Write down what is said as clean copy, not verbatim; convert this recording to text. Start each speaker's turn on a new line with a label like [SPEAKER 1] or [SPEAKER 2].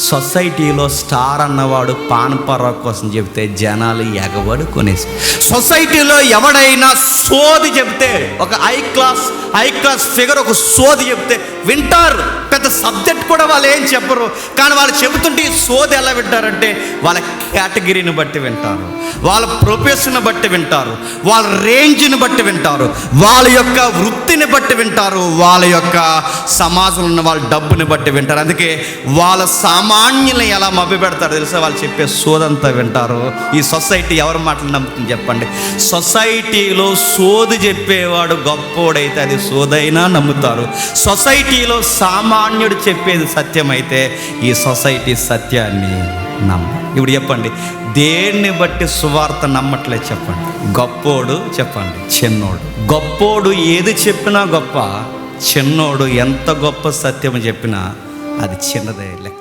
[SPEAKER 1] సొసైటీలో స్టార్ అన్నవాడు పాన్పర్వ కోసం చెప్తే జనాలు ఎగబడి కొనేసి, సొసైటీలో ఎవడైనా సోది చెప్తే, ఒక హై క్లాస్ ఫిగర్ ఒక సోది చెప్తే వింటారు. పెద్ద సబ్జెక్ట్ కూడా వాళ్ళు ఏం చెప్పరు, కానీ వాళ్ళు చెబుతుంటే ఈ సోది ఎలా వింటారంటే వాళ్ళ కేటగిరీని బట్టి వింటారు, వాళ్ళ ప్రొఫెషన్ బట్టి వింటారు, వాళ్ళ రేంజ్ని బట్టి వింటారు, వాళ్ళ యొక్క వృత్తిని బట్టి వింటారు, వాళ్ళ యొక్క సమాజంలో ఉన్న వాళ్ళ డబ్బుని బట్టి వింటారు. అందుకే వాళ్ళ సామాన్యులను ఎలా మభ్య పెడతారు తెలుసా? వాళ్ళు చెప్పే సోదంతా వింటారు. ఈ సొసైటీ ఎవరి మాటలు నమ్ముతుంది చెప్పండి? సొసైటీలో సోది చెప్పేవాడు గొప్పోడైతే అది సోదైనా నమ్ముతారు. సొసైటీలో సామాన్యుడు చెప్పేది సత్యమైతే ఈ సొసైటీ సత్యాన్ని నమ్మరు. ఇప్పుడు చెప్పండి, దేన్ని బట్టి సువార్త నమ్మట్లేదు చెప్పండి? గొప్పోడు చెప్పండి, చిన్నోడు. గొప్పోడు ఏది చెప్పినా గొప్ప, చిన్నోడు ఎంత గొప్ప సత్యం చెప్పినా అది చిన్నదే లెక్క.